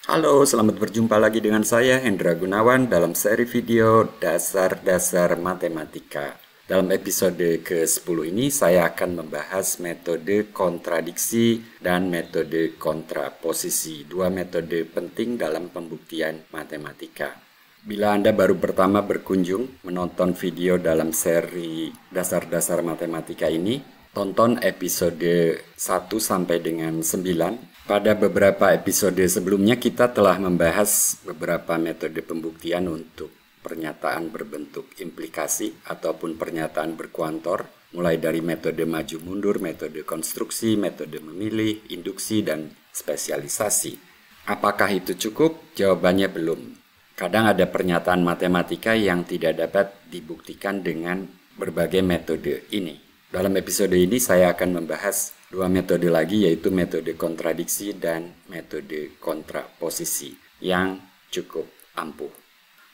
Halo, selamat berjumpa lagi dengan saya Hendra Gunawan dalam seri video Dasar-Dasar Matematika. Dalam episode ke-10 ini saya akan membahas metode kontradiksi dan metode kontraposisi, dua metode penting dalam pembuktian matematika. Bila Anda baru pertama berkunjung menonton video dalam seri Dasar-Dasar Matematika ini, tonton episode 1 sampai dengan 9. Pada beberapa episode sebelumnya kita telah membahas beberapa metode pembuktian untuk pernyataan berbentuk implikasi ataupun pernyataan berkuantor, mulai dari metode maju mundur, metode konstruksi, metode memilih, induksi, dan spesialisasi. Apakah itu cukup? Jawabannya belum. Kadang ada pernyataan matematika yang tidak dapat dibuktikan dengan berbagai metode ini. Dalam episode ini saya akan membahas dua metode lagi, yaitu metode kontradiksi dan metode kontraposisi yang cukup ampuh.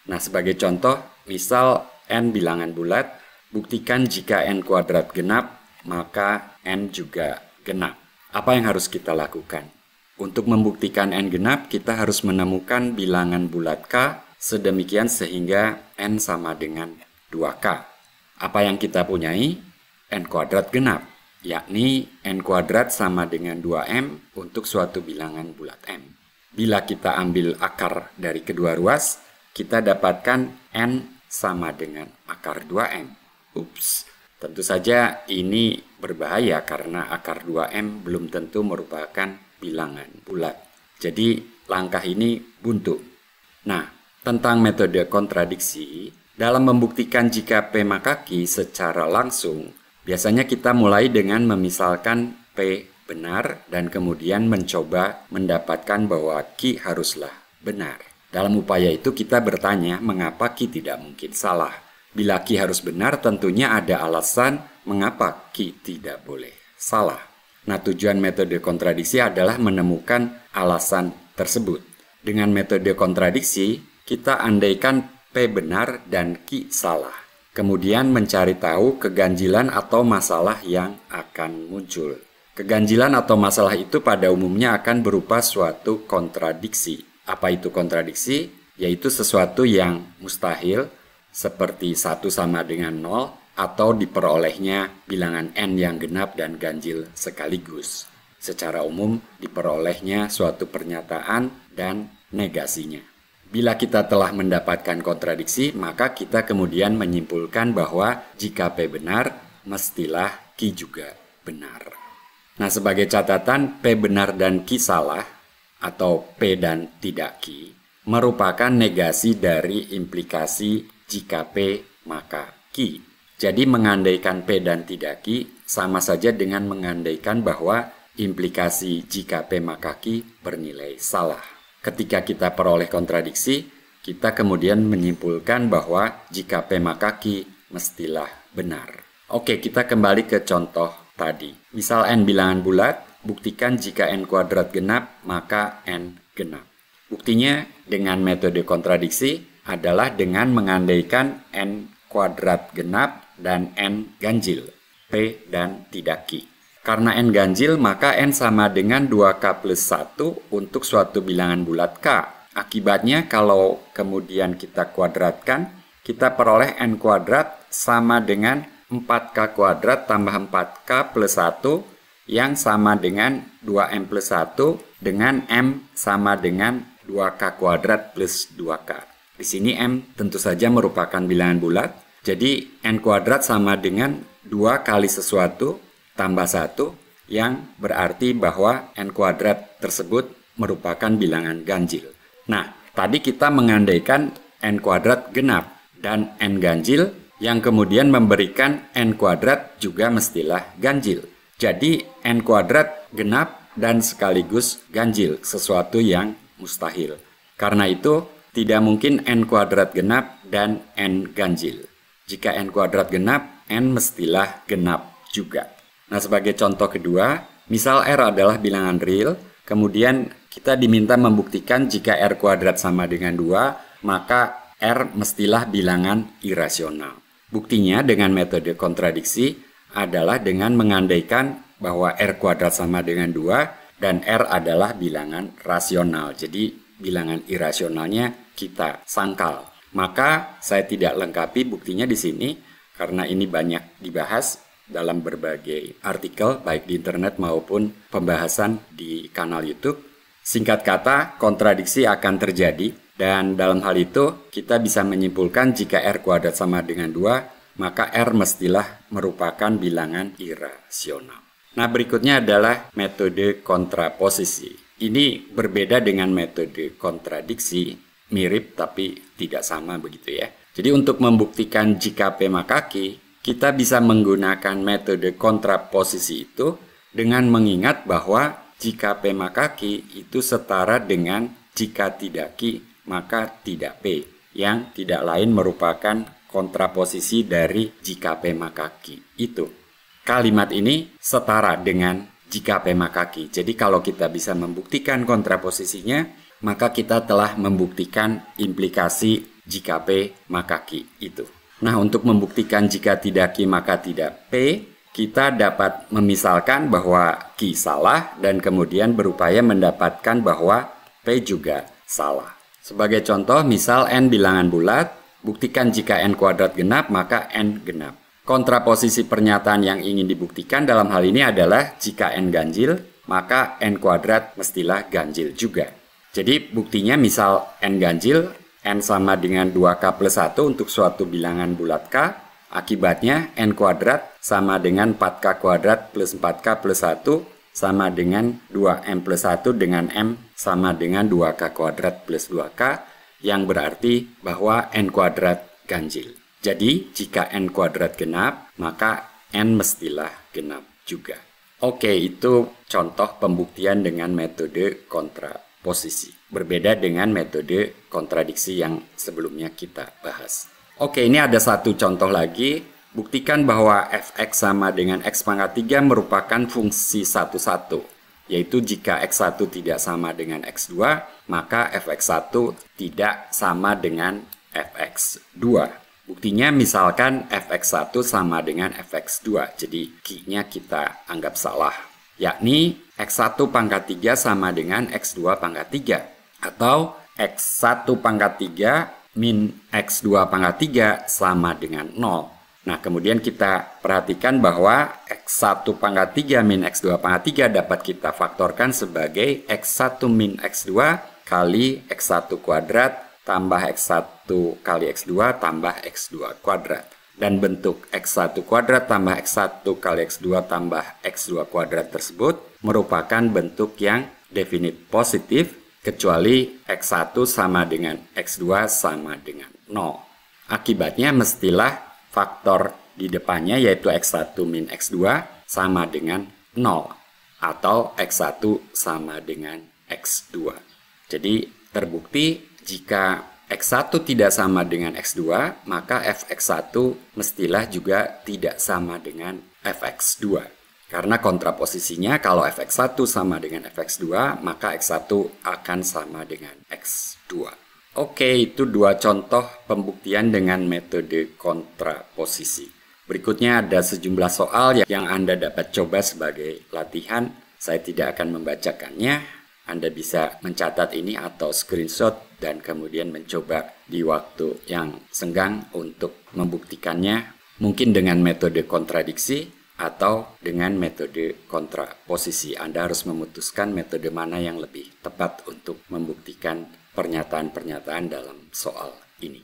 Nah, sebagai contoh, misal n bilangan bulat, buktikan jika n kuadrat genap, maka n juga genap. Apa yang harus kita lakukan? Untuk membuktikan n genap, kita harus menemukan bilangan bulat k sedemikian sehingga n sama dengan 2k. Apa yang kita punyai? N kuadrat genap, yakni n kuadrat sama dengan 2m untuk suatu bilangan bulat m. Bila kita ambil akar dari kedua ruas, kita dapatkan n sama dengan akar 2m. Ups, tentu saja ini berbahaya karena akar 2m belum tentu merupakan bilangan bulat. Jadi langkah ini buntu. Nah, tentang metode kontradiksi, dalam membuktikan jika P maka Q secara langsung, biasanya kita mulai dengan memisalkan P benar dan kemudian mencoba mendapatkan bahwa Q haruslah benar. Dalam upaya itu kita bertanya mengapa Q tidak mungkin salah. Bila Q harus benar tentunya ada alasan mengapa Q tidak boleh salah. Nah, tujuan metode kontradiksi adalah menemukan alasan tersebut. Dengan metode kontradiksi kita andaikan P benar dan Q salah. Kemudian mencari tahu keganjilan atau masalah yang akan muncul. Keganjilan atau masalah itu pada umumnya akan berupa suatu kontradiksi. Apa itu kontradiksi? Yaitu sesuatu yang mustahil, seperti 1 sama dengan 0, atau diperolehnya bilangan n yang genap dan ganjil sekaligus. Secara umum diperolehnya suatu pernyataan dan negasinya. Bila kita telah mendapatkan kontradiksi, maka kita kemudian menyimpulkan bahwa jika P benar, mestilah Q juga benar. Nah, sebagai catatan, P benar dan Q salah, atau P dan tidak Q, merupakan negasi dari implikasi jika P maka Q. Jadi mengandaikan P dan tidak Q sama saja dengan mengandaikan bahwa implikasi jika P maka Q bernilai salah. Ketika kita peroleh kontradiksi, kita kemudian menyimpulkan bahwa jika P maka Q mestilah benar. Oke, kita kembali ke contoh tadi. Misal n bilangan bulat, buktikan jika n kuadrat genap, maka n genap. Buktinya dengan metode kontradiksi adalah dengan mengandaikan n kuadrat genap dan n ganjil, P dan tidak Q. Karena n ganjil, maka n sama dengan 2k plus 1 untuk suatu bilangan bulat k. Akibatnya, kalau kemudian kita kuadratkan, kita peroleh n kuadrat sama dengan 4k kuadrat tambah 4k plus 1 yang sama dengan 2m plus 1 dengan m sama dengan 2k kuadrat plus 2k. Di sini m tentu saja merupakan bilangan bulat, jadi n kuadrat sama dengan 2 kali sesuatu tambah 1 yang berarti bahwa n kuadrat tersebut merupakan bilangan ganjil. Nah, tadi kita mengandaikan n kuadrat genap dan n ganjil yang kemudian memberikan n kuadrat juga mestilah ganjil. Jadi n kuadrat genap dan sekaligus ganjil, sesuatu yang mustahil. Karena itu tidak mungkin n kuadrat genap dan n ganjil. Jika n kuadrat genap, n mestilah genap juga. Nah, sebagai contoh kedua, misal R adalah bilangan real, kemudian kita diminta membuktikan jika R kuadrat sama dengan 2, maka R mestilah bilangan irasional. Buktinya dengan metode kontradiksi adalah dengan mengandaikan bahwa R kuadrat sama dengan 2 dan R adalah bilangan rasional. Jadi bilangan irasionalnya kita sangkal. Maka saya tidak lengkapi buktinya di sini karena ini banyak dibahas dalam berbagai artikel baik di internet maupun pembahasan di kanal YouTube. Singkat kata, kontradiksi akan terjadi dan dalam hal itu kita bisa menyimpulkan jika R kuadrat sama dengan 2, maka R mestilah merupakan bilangan irasional. Nah, berikutnya adalah metode kontraposisi. Ini berbeda dengan metode kontradiksi. Mirip tapi tidak sama begitu ya. Jadi untuk membuktikan jika P maka Q, kita bisa menggunakan metode kontraposisi itu dengan mengingat bahwa jika P maka Q itu setara dengan jika tidak Q maka tidak P, yang tidak lain merupakan kontraposisi dari jika P maka Q itu. Kalimat ini setara dengan jika P maka Q. Jadi kalau kita bisa membuktikan kontraposisinya, maka kita telah membuktikan implikasi jika P maka Q itu. Nah, untuk membuktikan jika tidak Q maka tidak P, kita dapat memisalkan bahwa Q salah dan kemudian berupaya mendapatkan bahwa P juga salah. Sebagai contoh, misal N bilangan bulat, buktikan jika N kuadrat genap maka N genap. Kontraposisi pernyataan yang ingin dibuktikan dalam hal ini adalah jika N ganjil, maka N kuadrat mestilah ganjil juga. Jadi buktinya misal N ganjil, N sama dengan 2K plus 1 untuk suatu bilangan bulat K, akibatnya N kuadrat sama dengan 4K kuadrat plus 4K plus 1 sama dengan 2M plus 1 dengan M sama dengan 2K kuadrat plus 2K, yang berarti bahwa N kuadrat ganjil. Jadi jika N kuadrat genap, maka N mestilah genap juga. Oke, itu contoh pembuktian dengan metode kontraposisi. Berbeda dengan metode kontradiksi yang sebelumnya kita bahas. Oke, ini ada satu contoh lagi. Buktikan bahwa fx sama dengan x pangkat 3 merupakan fungsi satu-satu. Yaitu jika x1 tidak sama dengan x2, maka fx1 tidak sama dengan fx2. Buktinya misalkan fx1 sama dengan fx2. Jadi Q-nya kita anggap salah. Yakni x1 pangkat 3 sama dengan x2 pangkat 3. Atau x1 pangkat 3 min x2 pangkat 3 sama dengan 0. Nah, kemudian kita perhatikan bahwa x1 pangkat 3 min x2 pangkat 3 dapat kita faktorkan sebagai x1 min x2 kali x1 kuadrat tambah x1 kali x2 tambah x2 kuadrat. Dan bentuk x1 kuadrat tambah x1 kali x2 tambah x2 kuadrat tersebut merupakan bentuk yang definite positif, kecuali x1 sama dengan x2 sama dengan 0. Akibatnya mestilah faktor di depannya yaitu x1 min x2 sama dengan 0 atau x1 sama dengan x2. Jadi terbukti jika x1 tidak sama dengan x2, maka fx1 mestilah juga tidak sama dengan fx2. Karena kontraposisinya kalau fx1 sama dengan fx2, maka x1 akan sama dengan x2. Oke, itu dua contoh pembuktian dengan metode kontraposisi. Berikutnya ada sejumlah soal yang Anda dapat coba sebagai latihan. Saya tidak akan membacakannya. Anda bisa mencatat ini atau screenshot dan kemudian mencoba di waktu yang senggang untuk membuktikannya. Mungkin dengan metode kontradiksi atau dengan metode kontraposisi. Anda harus memutuskan metode mana yang lebih tepat untuk membuktikan pernyataan-pernyataan dalam soal ini.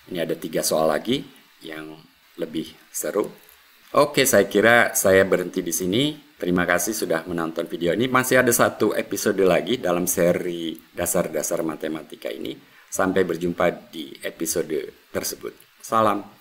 Ini ada 3 soal lagi yang lebih seru. Oke, saya kira saya berhenti di sini. Terima kasih sudah menonton video ini. Masih ada 1 episode lagi dalam seri dasar-dasar matematika ini. Sampai berjumpa di episode tersebut. Salam.